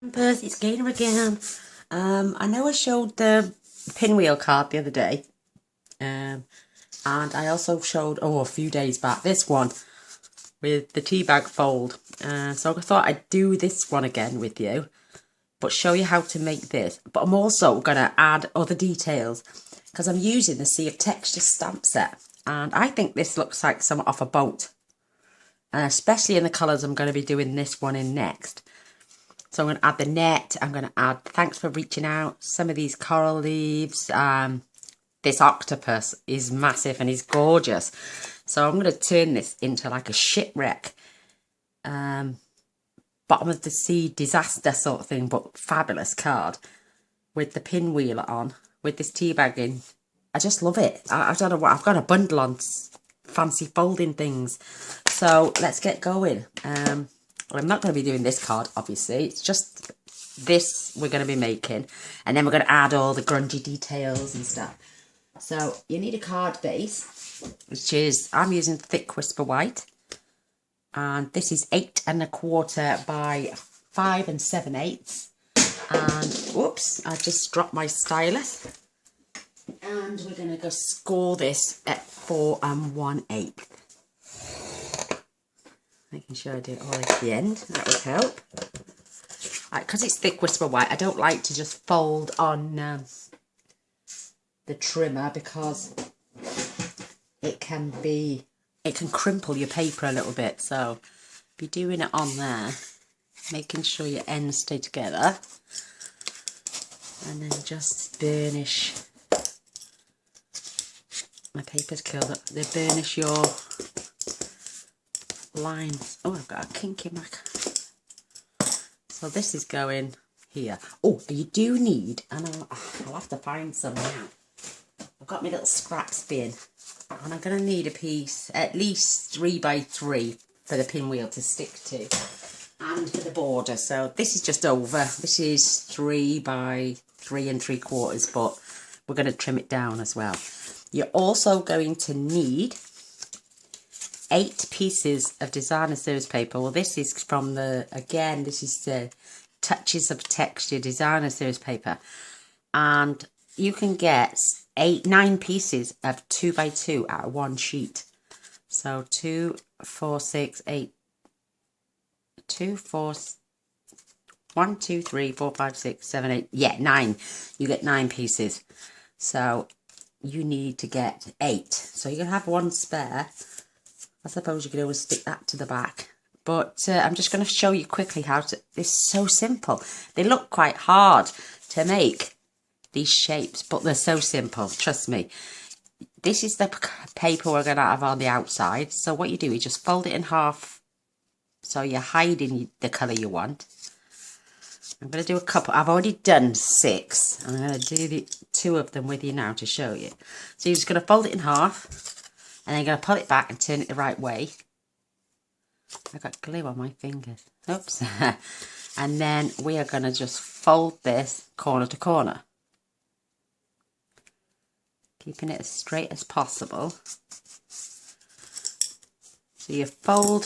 Percy, it's Gainer again. I know I showed the pinwheel card the other day, and I also showed, a few days back, this one with the tea bag fold. So I thought I'd do this one again with you, but show you how to make this. But I'm also going to add other details because I'm using the Sea of Texture stamp set, and I think this looks like something off a boat, and especially in the colours I'm going to be doing this one in next. So I'm going to add the net, I'm going to add thanks for reaching out, some of these coral leaves. This octopus is massive and he's gorgeous. So I'm going to turn this into like a shipwreck, bottom of the sea disaster sort of thing, but fabulous card with the pinwheel on, with this tea bag in. I just love it. I don't know what, I've got a bundle on fancy folding things. So let's get going. I'm not going to be doing this card, obviously. It's just this we're going to be making. And then we're going to add all the grungy details and stuff. So you need a card base, which is, I'm using thick Whisper White. And this is 8 1/4 by 5 7/8. And, whoops, I just dropped my stylus. And we're going to go score this at 4 1/8. Making sure I do it all at the end, that would help. Because it's thick Whisper White, I don't like to just fold on the trimmer because it can crimple your paper a little bit. So be doing it on there, making sure your ends stay together, and then just burnish. My paper's curled up. They burnish your lines. Oh, I've got a kink in my... So this is going here. Oh, you do need, and I'll have to find some now. I've got my little scraps bin, and I'm going to need a piece, at least 3 by 3 for the pinwheel to stick to, and for the border. So this is just over. This is 3 by 3 3/4, but we're going to trim it down as well. You're also going to need 8 pieces of designer series paper. Well, this is from this is the Touches of Texture designer series paper, and you can get 9 pieces of 2 by 2 out of one sheet. So 2, 4, 6, 8, 2, 4, 1, 2, 3, 4, 5, 6, 7, 8. Yeah, 9. You get 9 pieces. So you need to get 8. So you're gonna have 1 spare. I suppose you could always stick that to the back. But I'm just going to show you quickly how to... It's so simple. They look quite hard to make, these shapes, but they're so simple. Trust me. This is the paper we're going to have on the outside. So what you do is just fold it in half so you're hiding the colour you want. I'm going to do a couple. I've already done 6. I'm going to do the 2 of them with you now to show you. So you're just going to fold it in half. And then you're going to pull it back and turn it the right way. I got glue on my fingers. Oops. And then we are going to just fold this corner to corner, keeping it as straight as possible. So you fold,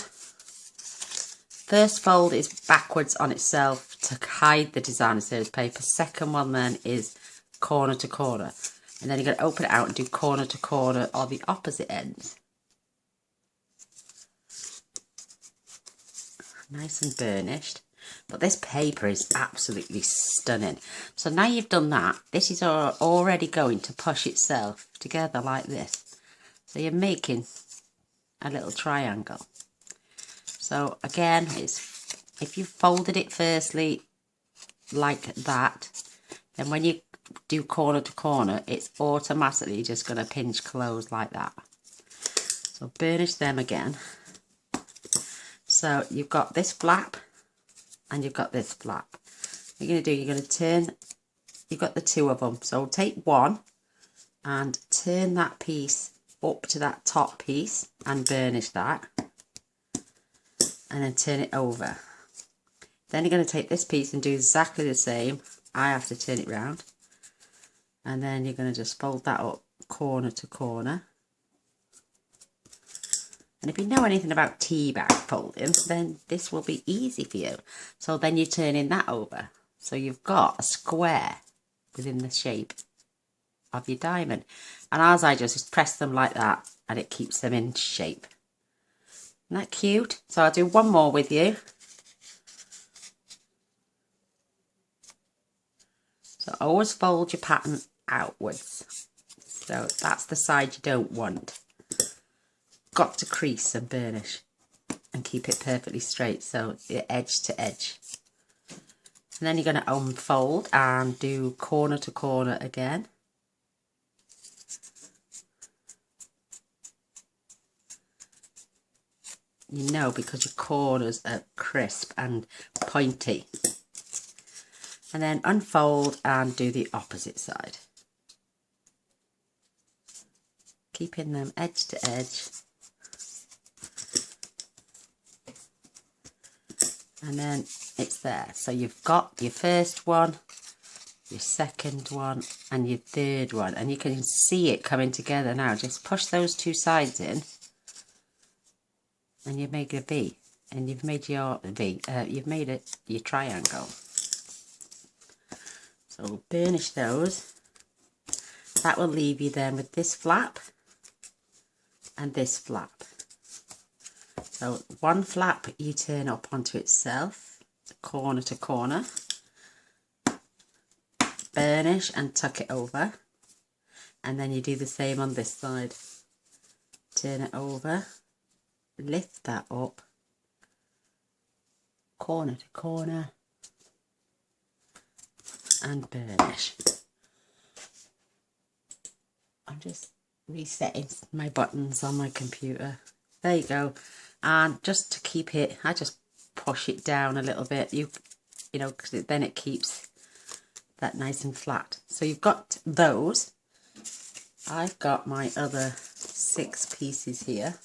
first fold is backwards on itself to hide the designer series paper. Second one then is corner to corner. And then you're going to open it out and do corner to corner on the opposite ends. Nice and burnished. But this paper is absolutely stunning. So now you've done that, this is already going to push itself together like this. So you're making a little triangle. So again, if you folded it firstly like that, then when you do corner to corner, it's automatically just going to pinch close like that. So burnish them again. So you've got this flap and you've got this flap. What you're going to do, you're going to turn, you've got the 2 of them. So take one and turn that piece up to that top piece and burnish that. And then turn it over. Then you're going to take this piece and do exactly the same. I have to turn it round. And then you're going to just fold that up corner to corner. And if you know anything about tea bag folding, then this will be easy for you. So then you're turning that over. So you've got a square within the shape of your diamond. And as I just press them like that, and it keeps them in shape. Isn't that cute? So I'll do one more with you. So always fold your pattern outwards. So that's the side you don't want. Got to crease and burnish and keep it perfectly straight, so you're edge to edge. And then you're going to unfold and do corner to corner again. You know, because your corners are crisp and pointy. And then unfold and do the opposite side. Keeping them edge to edge. And then it's there. So you've got your first one, your second one, and your third one. And you can see it coming together now. Just push those two sides in. And you make a V. And you've made your V. You've made it your triangle. So burnish those. That will leave you then with this flap and this flap. So one flap you turn up onto itself, corner to corner, burnish and tuck it over, and then you do the same on this side. Turn it over, lift that up, corner to corner, and burnish. I'm just resetting my buttons on my computer. There you go. And just to keep it, I just push it down a little bit. You know, because then it keeps that nice and flat. So you've got those. I've got my other 6 pieces here.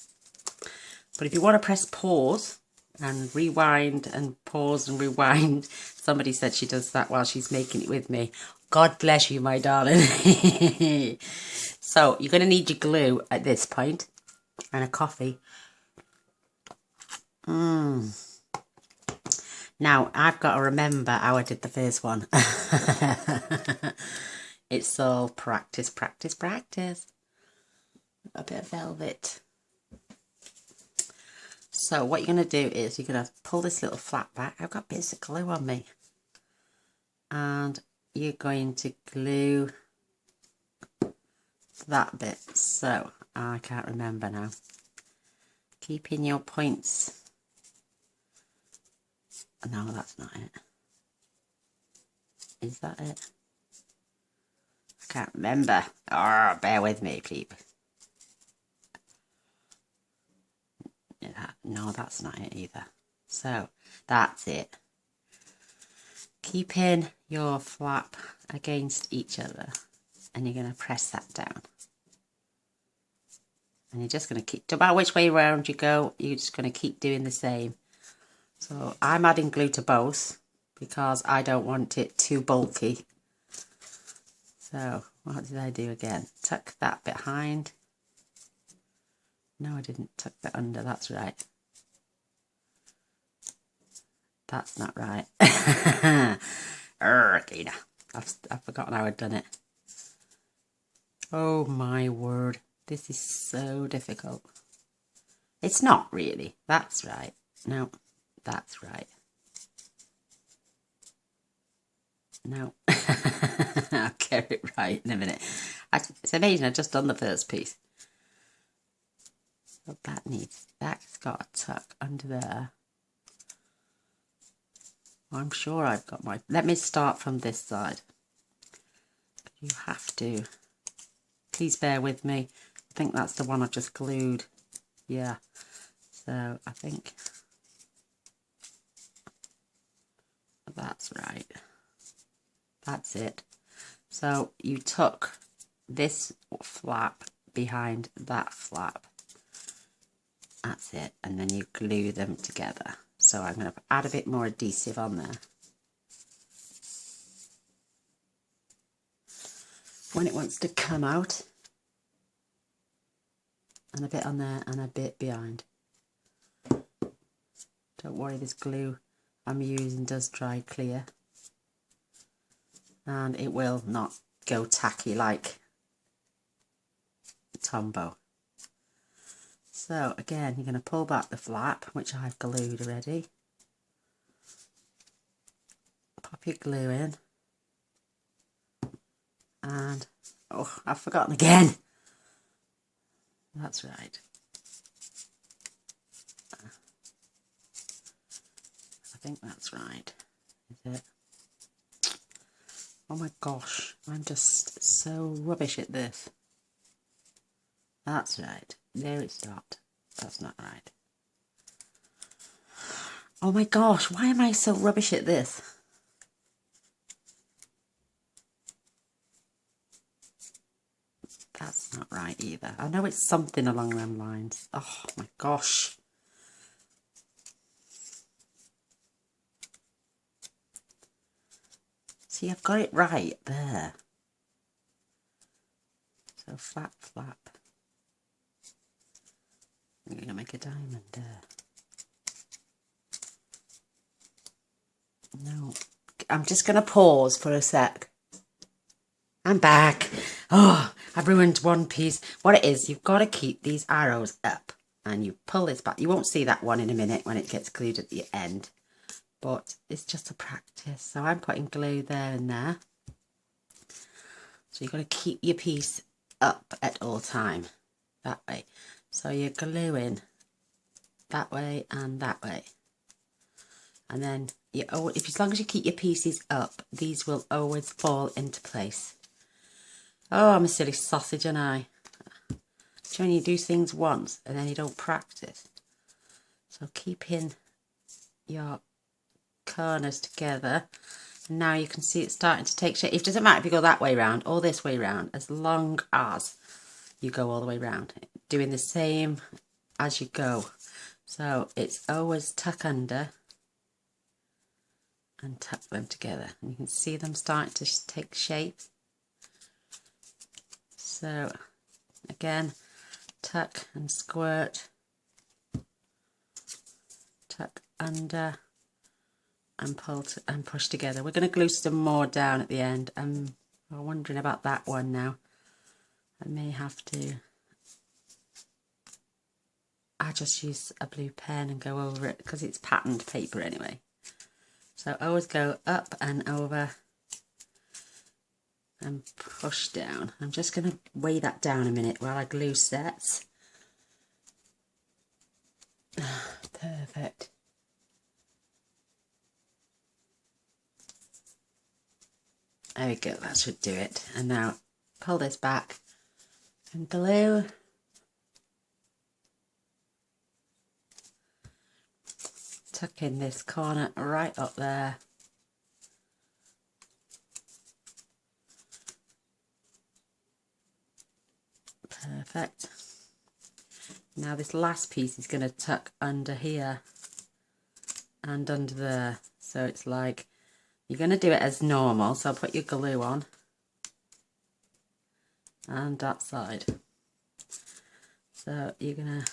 But if you want to press pause and rewind and pause and rewind, somebody said she does that while she's making it with me. God bless you, my darling. So you're going to need your glue at this point and a coffee. Now, I've got to remember how I did the first one. It's all practice, practice, practice. A bit of velvet. So what you're going to do is you're going to pull this little flap back. I've got bits of glue on me. And you're going to glue that bit. So, I can't remember now. Keeping your points. No, that's not it. Is that it? I can't remember. Oh, bear with me, please. No, that's not it either. So, that's it. Keeping your flap against each other. And you're going to press that down. And you're just going to keep, no matter which way around you go, you're just going to keep doing the same. So I'm adding glue to both because I don't want it too bulky. So what did I do again? Tuck that behind. No, I didn't tuck that under. That's right. That's not right. Gina. I've forgotten how I'd done it. Oh my word. This is so difficult. It's not really. That's right. No. That's right. No. I'll get it right in a minute. It's amazing, I've just done the first piece. So that's got a tuck under there. I'm sure I've got my, let me start from this side. You have to, please bear with me. I think that's the one I've just glued. Yeah. So I think that's right. That's it. So you tuck this flap behind that flap. That's it. And then you glue them together. So I'm going to add a bit more adhesive on there. When it wants to come out. and a bit on there and a bit behind. Don't worry, this glue I'm using does dry clear, and it will not go tacky like Tombow. So again, you're going to pull back the flap, which I've glued already. Pop your glue in. And, oh, I've forgotten again. That's right. I think that's right. Is it? Oh my gosh, I'm just so rubbish at this. That's right. No, it's not. That's not right. Oh my gosh, why am I so rubbish at this? That's not right either. I know it's something along them lines. Oh my gosh. See, I've got it right there. So flap, flap. I'm going to make a diamond there. No, I'm just going to pause for a sec. I'm back. Oh, I've ruined one piece. What it is, you've got to keep these arrows up and you pull this back. You won't see that one in a minute when it gets glued at the end, but it's just a practice. So I'm putting glue there and there. So you've got to keep your piece up at all time, that way. So you're gluing that way and that way. And then, as long as you keep your pieces up, these will always fall into place. Oh, I'm a silly sausage, and I. So when you do things once and then you don't practice. So keeping your corners together. And now you can see it starting to take shape. It doesn't matter if you go that way round or this way round, as long as you go all the way round. Doing the same as you go. So it's always tuck under and tuck them together. And you can see them starting to take shape. So again, tuck and squirt, tuck under and pull and push together. We're going to glue some more down at the end. I'm wondering about that one now. I may have to. I just use a blue pen and go over it because it's patterned paper anyway. So always go up and over and push down. I'm just going to weigh that down a minute while I glue sets. Perfect. There we go, that should do it. And now pull this back and glue. Tuck in this corner right up there. Perfect. Now this last piece is going to tuck under here and under there. So it's like, you're going to do it as normal. So put your glue on. And that side. So you're going to,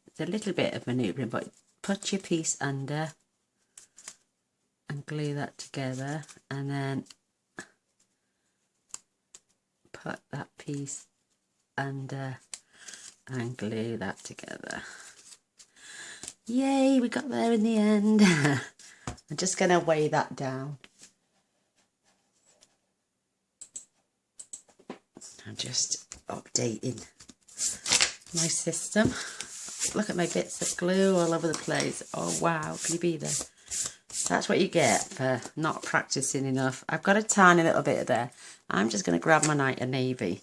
it's a little bit of manoeuvring, but put your piece under and glue that together. And then put that piece under and glue that together. Yay, we got there in the end. I'm just going to weigh that down. I'm just updating my system. Look at my bits of glue all over the place. Oh wow, can you be there? That's what you get for not practicing enough. I've got a tiny little bit there. I'm just going to grab my night of navy.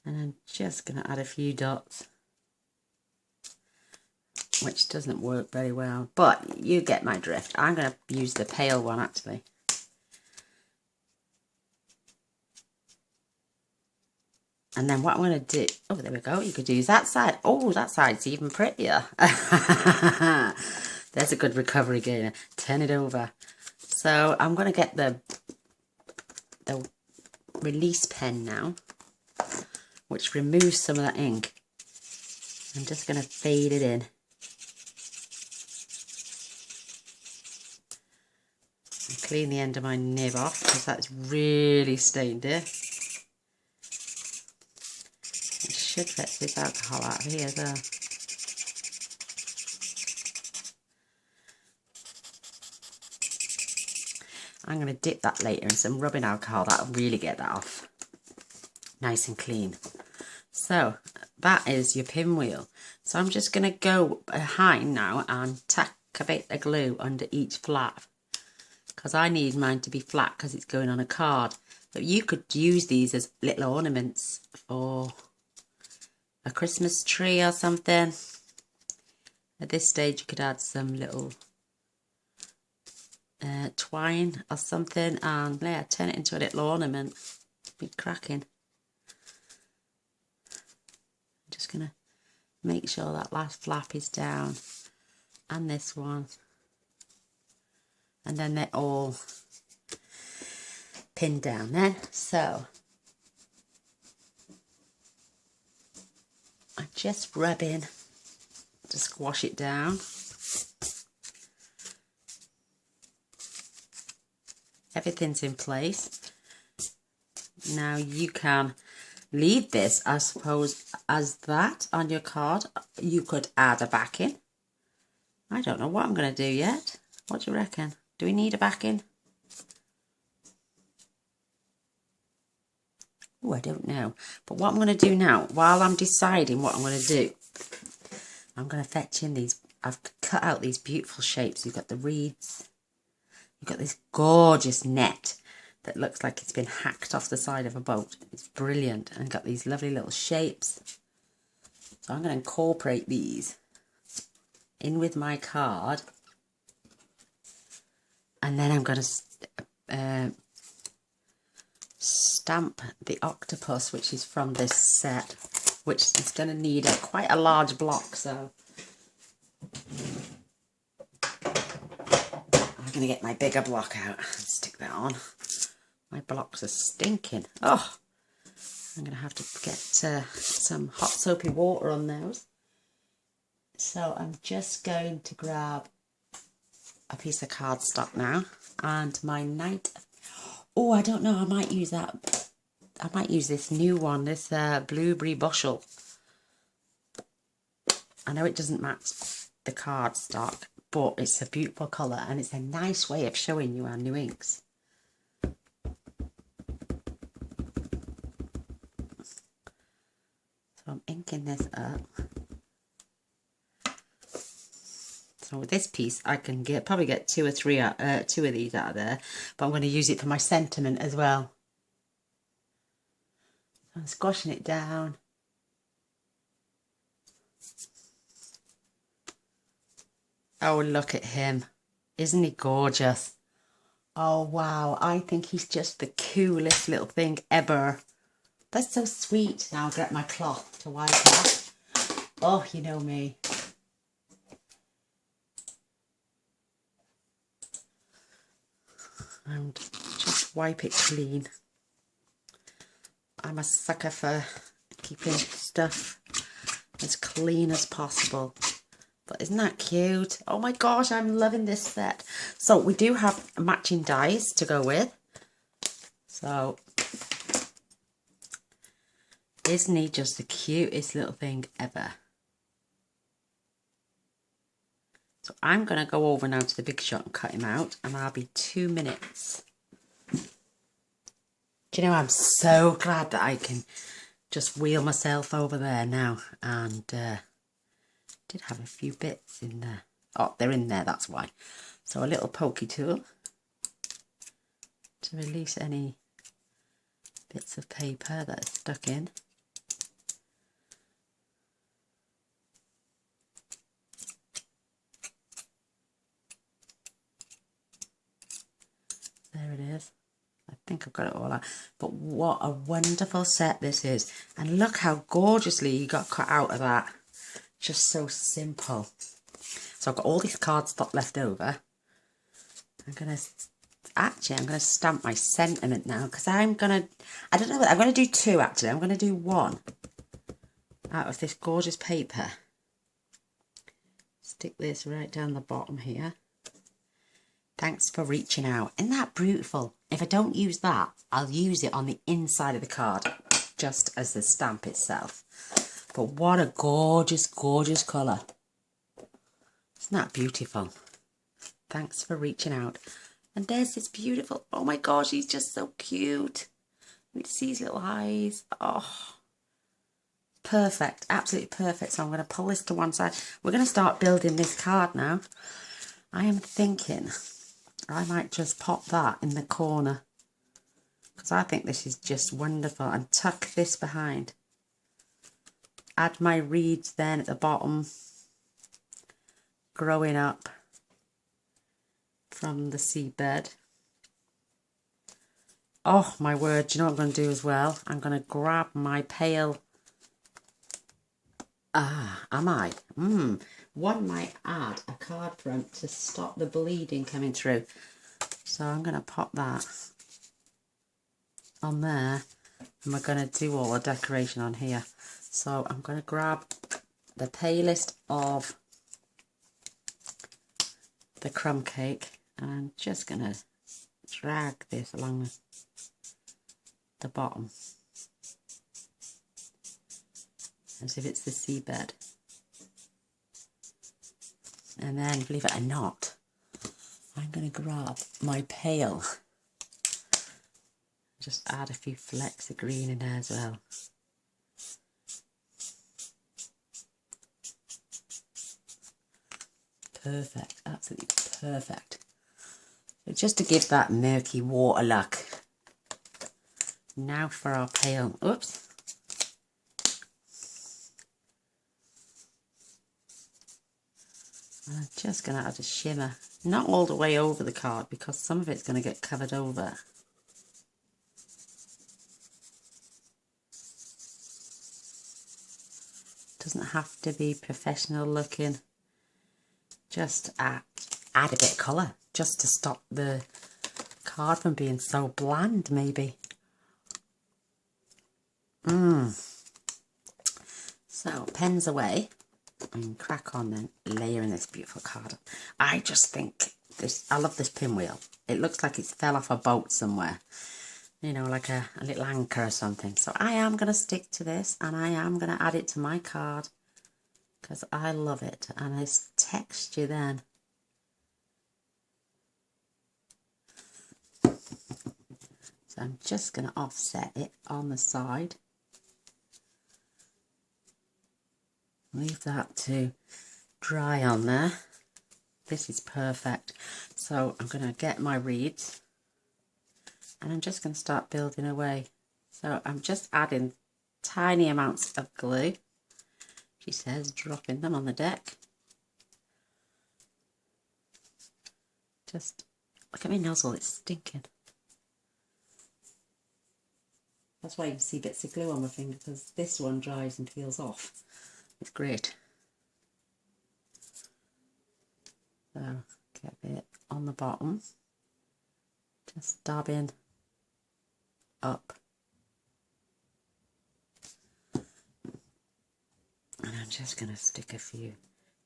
And I'm just going to add a few dots. Which doesn't work very well. But you get my drift. I'm going to use the pale one actually. And then what I'm going to do... Oh, there we go. You could use that side. Oh, that side's even prettier. There's a good recovery gainer. Turn it over. So I'm going to get the release pen now, which removes some of that ink. I'm just going to fade it in. And clean the end of my nib off because that's really stained it. It should get this alcohol out of here though. I'm going to dip that later in some rubbing alcohol. That'll really get that off nice and clean. So that is your pinwheel. So I'm just going to go behind now and tack a bit of glue under each flap, because I need mine to be flat because it's going on a card. But you could use these as little ornaments for a Christmas tree or something. At this stage you could add some little twine or something and yeah, turn it into a little ornament. Be cracking. I'm just gonna make sure that last flap is down and this one, and then they're all pinned down then. So I'm just rubbing to squash it down. Everything's in place. Now you can leave this, I suppose, as that on your card. You could add a backing. I don't know what I'm going to do yet. What do you reckon? Do we need a backing? Oh, I don't know. But what I'm going to do now, while I'm deciding what I'm going to do, I'm going to fetch in these. I've cut out these beautiful shapes. You've got the reeds. You've got this gorgeous net that looks like it's been hacked off the side of a boat. It's brilliant and got these lovely little shapes. So I'm going to incorporate these in with my card. And then I'm going to stamp the octopus, which is from this set, which is going to need quite a large block. So I'm going to get my bigger block out and stick that on. My blocks are stinking. Oh, I'm going to have to get some hot soapy water on those. So I'm just going to grab a piece of cardstock now and my night. Oh, I don't know. I might use that. I might use this new one, this blueberry bushel. I know it doesn't match the cardstock, but it's a beautiful colour and it's a nice way of showing you our new inks. So I'm inking this up. So with this piece I can probably get two of these out of there, but I'm going to use it for my sentiment as well. So I'm squashing it down. Oh, look at him. Isn't he gorgeous? Oh, wow. I think he's just the coolest little thing ever. That's so sweet. Now I'll get my cloth to wipe off. Oh, you know me. And just wipe it clean. I'm a sucker for keeping stuff as clean as possible. But isn't that cute? Oh my gosh, I'm loving this set. So we do have matching dies to go with. So isn't he just the cutest little thing ever? So I'm going to go over now to the big shot and cut him out, and I'll be 2 minutes. Do you know, I'm so glad that I can just wheel myself over there now, and did have a few bits in there. Oh, they're in there, that's why. So a little pokey tool to release any bits of paper that are stuck in. There it is. I think I've got it all out. But what a wonderful set this is. And look how gorgeously you got cut out of that. Just so simple. So I've got all these cardstock left over. I'm going to stamp my sentiment now, because I don't know, I'm going to do two actually. I'm going to do one out of this gorgeous paper. stick this right down the bottom here. Thanks for reaching out. Isn't that beautiful? If I don't use that, I'll use it on the inside of the card, just as the stamp itself. But what a gorgeous, gorgeous colour. Isn't that beautiful? Thanks for reaching out. And there's this beautiful, oh my gosh, he's just so cute. You see his little eyes. Oh, perfect, absolutely perfect. So I'm going to pull this to one side. We're going to start building this card now. I am thinking I might just pop that in the corner, because I think this is just wonderful, and tuck this behind. Add my reeds then at the bottom, growing up from the seabed. Oh my word, do you know what I'm going to do as well? I'm going to grab my pail. Am I? One might add a card front to stop the bleeding coming through. So I'm going to pop that on there, and we're going to do all the decoration on here. So I'm going to grab the palest of the crumb cake, and I'm just going to drag this along the bottom as if it's the seabed. And then, believe it or not, I'm going to grab my pail, just add a few flecks of green in there as well. Perfect, absolutely perfect. So just to give that murky water look. Now for our pail. Oops. I'm just going to add a shimmer. Not all the way over the card, because some of it's going to get covered over. Doesn't have to be professional looking. Just add a bit of colour, just to stop the card from being so bland, maybe. So, pens away, and crack on then, layering this beautiful card. I just think this, I love this pinwheel. It looks like it fell off a boat somewhere, you know, like a little anchor or something. So I am going to stick to this, and I am going to add it to my card, because I love it. And this texture then. So I'm just going to offset it on the side. Leave that to dry on there. This is perfect. So I'm going to get my reeds, and I'm just going to start building away. So I'm just adding tiny amounts of glue. She says, dropping them on the deck. Just look at my nozzle, it's stinking. That's why you can see bits of glue on my finger, because this one dries and peels off. It's great. So get a bit on the bottom, just dabbing up, and I'm just going to stick a few.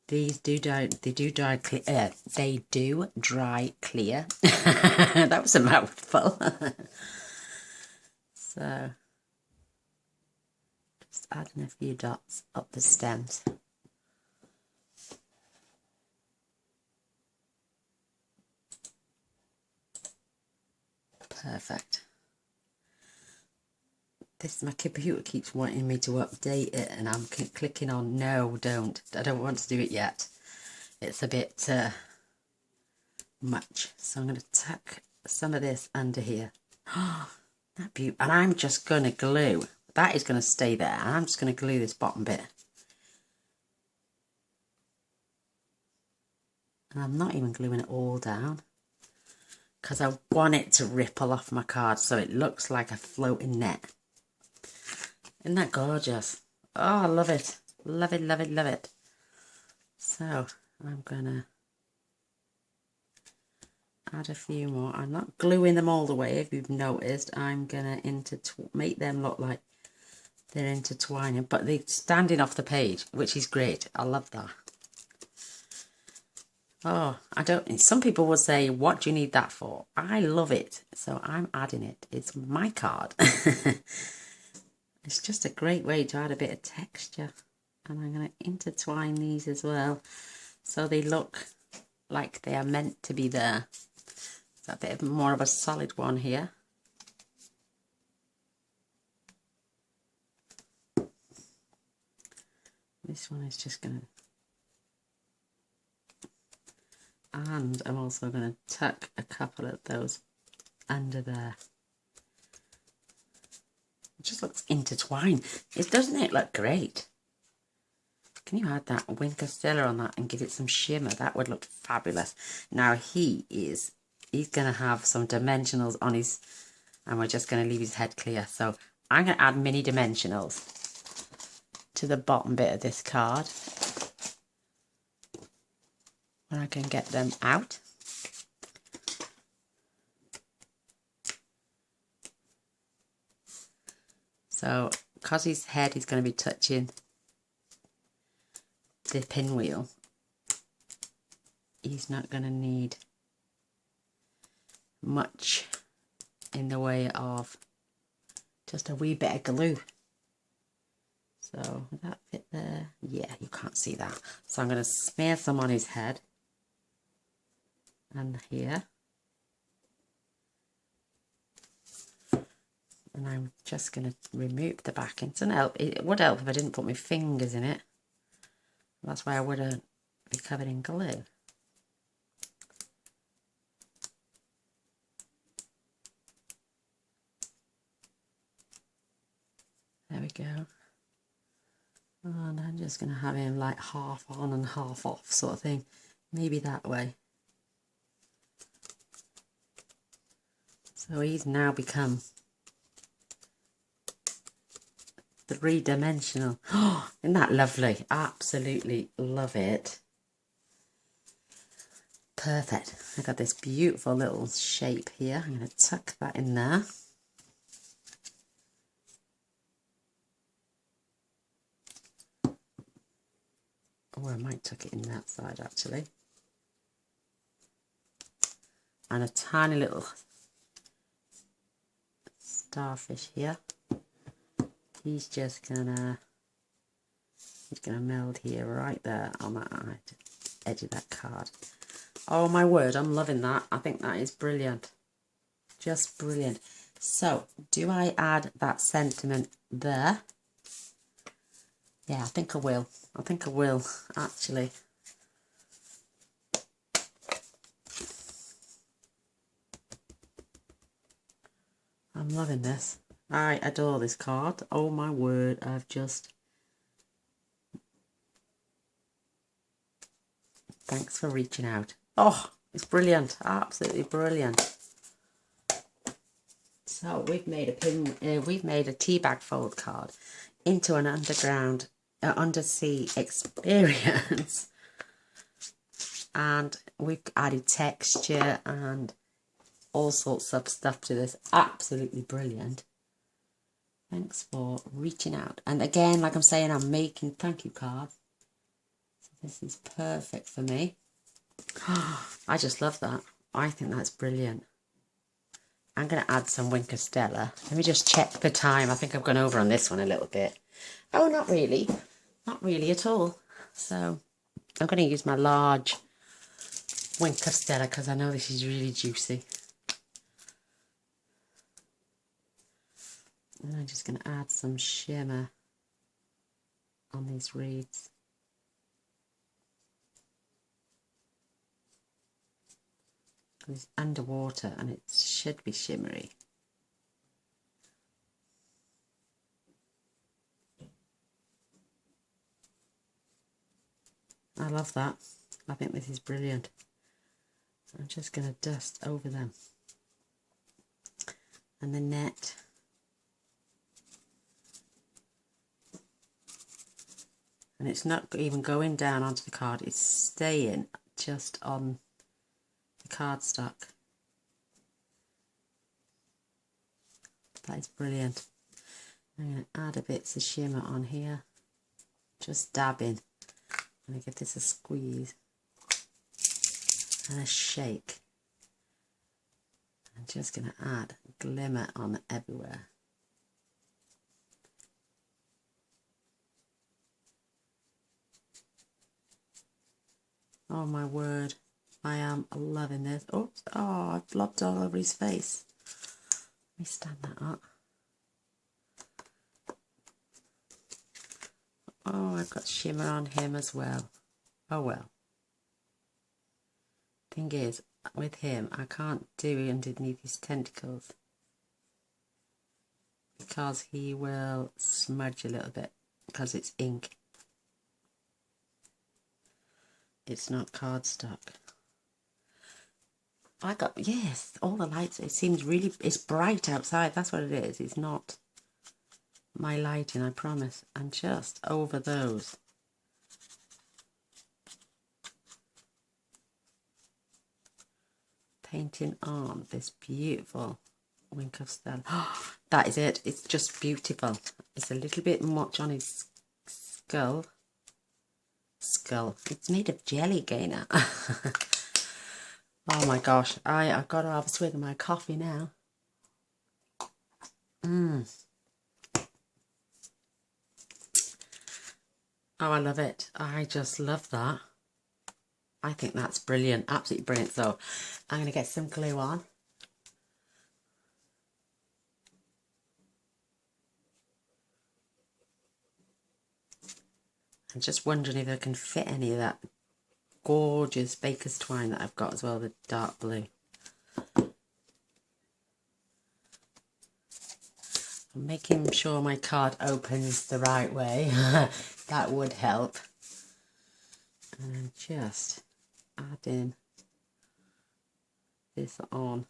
These do dry. They do dry clear. They do dry clear. That was a mouthful. So just adding a few dots up the stems. Perfect. My computer keeps wanting me to update it, and I'm clicking on no, don't. I don't want to do it yet. It's a bit much. So I'm going to tuck some of this under here. Oh, that beautiful. And I'm just going to glue. That is going to stay there. And I'm just going to glue this bottom bit. And I'm not even gluing it all down, because I want it to ripple off my card so it looks like a floating net. Isn't that gorgeous? Oh, I love it. Love it, love it, love it. So I'm going to add a few more. I'm not gluing them all the way, if you've noticed. I'm going to make them look like they're intertwining, but they're standing off the page, which is great. I love that. Oh, I don't, some people would say, what do you need that for? I love it, so I'm adding it. It's my card. It's just a great way to add a bit of texture. And I'm going to intertwine these as well, so they look like they are meant to be there. So a bit of more of a solid one here. This one is just going to, and I'm also going to tuck a couple of those under there. It just looks intertwined. Doesn't it look great? Can you add that Winker Stella on that and give it some shimmer? That would look fabulous. Now he's going to have some dimensionals on his, and we're just going to leave his head clear. So I'm going to add mini dimensionals to the bottom bit of this card when I can get them out. So because his head is going to be touching the pinwheel, he's not going to need much in the way of just a wee bit of glue. So, would that fit there? Yeah, you can't see that. So I'm going to smear some on his head and here. And I'm just going to remove the backing. It would help if I didn't put my fingers in it. That's why I wouldn't be covered in glue. There we go. And I'm just going to have him like half on and half off sort of thing. Maybe that way. So he's now become three-dimensional. Oh, isn't that lovely? Absolutely love it. Perfect. I got this beautiful little shape here. I'm going to tuck that in there. Or I might tuck it in that side actually. And a tiny little starfish here. He's gonna meld here, right there on that edge of that card. Oh my word, I'm loving that. I think that is brilliant. Just brilliant. So, do I add that sentiment there? Yeah, I think I will. I think I will, actually. I'm loving this. I adore this card. Oh my word, Thanks for reaching out. Oh, it's brilliant. Absolutely brilliant. So we've made a tea bag fold card into an undersea experience. And we've added texture and all sorts of stuff to this. Absolutely brilliant. Thanks for reaching out. And again, like I'm saying, I'm making thank you cards. So this is perfect for me. I just love that. I think that's brilliant. I'm going to add some Winker Stella. Let me just check the time. I think I've gone over on this one a little bit. Oh, not really. Not really at all. So I'm going to use my large Winker Stella because I know this is really juicy. And I'm just going to add some shimmer on these reeds. It's underwater and it should be shimmery. I love that. I think this is brilliant. I'm just going to dust over them. And the net. And it's not even going down onto the card, it's staying just on the cardstock. That is brilliant. I'm going to add a bit of shimmer on here. Just dabbing. I'm going to give this a squeeze. and a shake. I'm just going to add glimmer on everywhere. Oh my word, I am loving this. Oops, oh, I've blobbed all over his face. Let me stand that up. Oh, I've got shimmer on him as well. Oh well. Thing is, with him, I can't do it underneath his tentacles because he will smudge a little bit because it's ink. It's not cardstock. I got, yes, all the lights, it seems really, it's bright outside, that's what it is. It's not my lighting, I promise. And just over those. Painting on this beautiful wink of style. That is it, it's just beautiful. It's a little bit much on his skull. It's made of jelly, Gainer. Oh my gosh, I've got to have a swig of my coffee now. Oh, I love it. I just love that. I think that's brilliant, absolutely brilliant. So I'm going to get some glue on. I'm just wondering if I can fit any of that gorgeous baker's twine that I've got as well, the dark blue. I'm making sure my card opens the right way. That would help. And I'm just adding this on,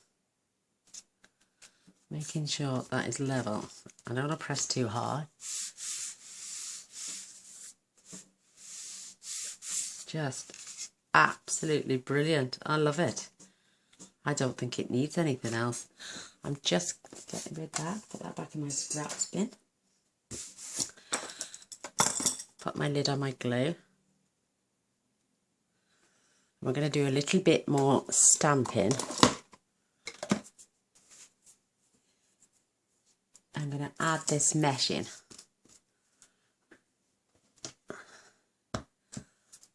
making sure that is level. I don't want to press too hard. Just absolutely brilliant. I love it. I don't think it needs anything else. I'm just getting rid of that. Put that back in my scraps bin. Put my lid on my glue. We're going to do a little bit more stamping. I'm going to add this meshing.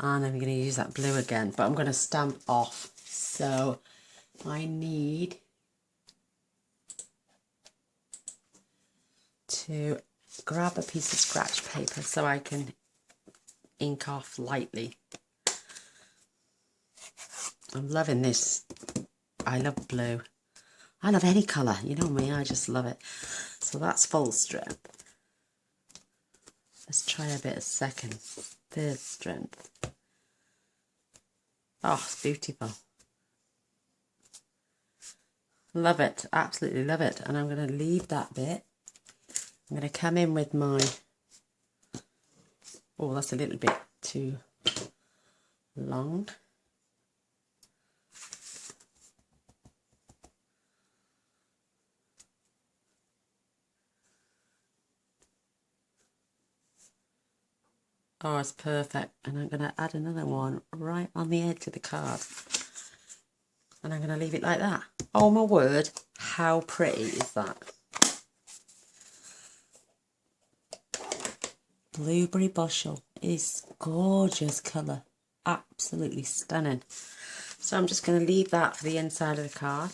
And I'm going to use that blue again, but I'm going to stamp off. So I need to grab a piece of scratch paper so I can ink off lightly. I'm loving this. I love blue. I love any colour, you know me, I just love it. So that's full strength. Let's try a bit of second, third strength. Oh, it's beautiful. Love it, absolutely love it. And I'm going to leave that bit. I'm going to come in with my, oh, that's a little bit too long. Oh, it's perfect. And I'm going to add another one right on the edge of the card. And I'm going to leave it like that. Oh my word, how pretty is that? Blueberry bushel is gorgeous colour. Absolutely stunning. So I'm just going to leave that for the inside of the card.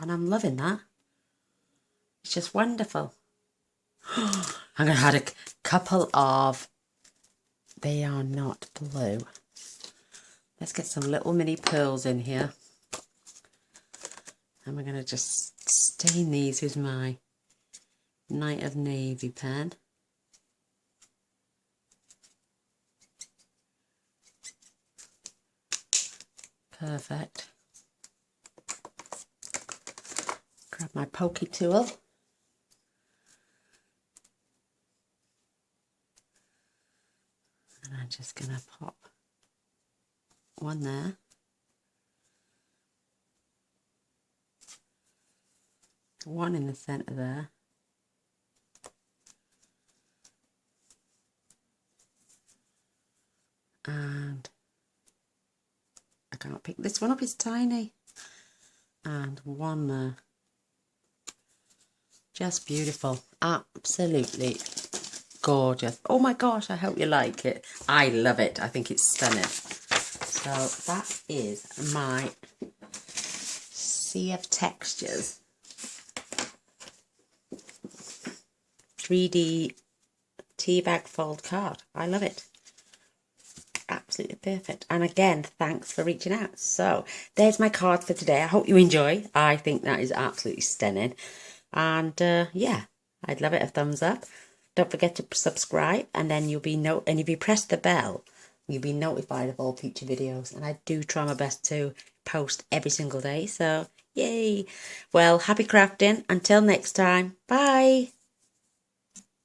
And I'm loving that. It's just wonderful. I'm going to add a couple of, they are not blue. Let's get some little mini pearls in here. And we're going to just stain these with my Night of Navy pen. Perfect. Grab my pokey tool. And I'm just going to pop one there. One in the centre there. And a this one up is tiny. And one there. Just beautiful. Absolutely gorgeous. Oh my gosh, I hope you like it. I love it. I think it's stunning. So that is my Sea of Textures 3D tea bag fold card. I love it. Absolutely perfect. And again, thanks for reaching out. So there's my card for today. I hope you enjoy. I think that is absolutely stunning. And yeah, I'd love it a thumbs up. Don't forget to subscribe, and then you'll be and if you press the bell, you'll be notified of all future videos. And I do try my best to post every single day. So yay. Well, happy crafting. Until next time. Bye.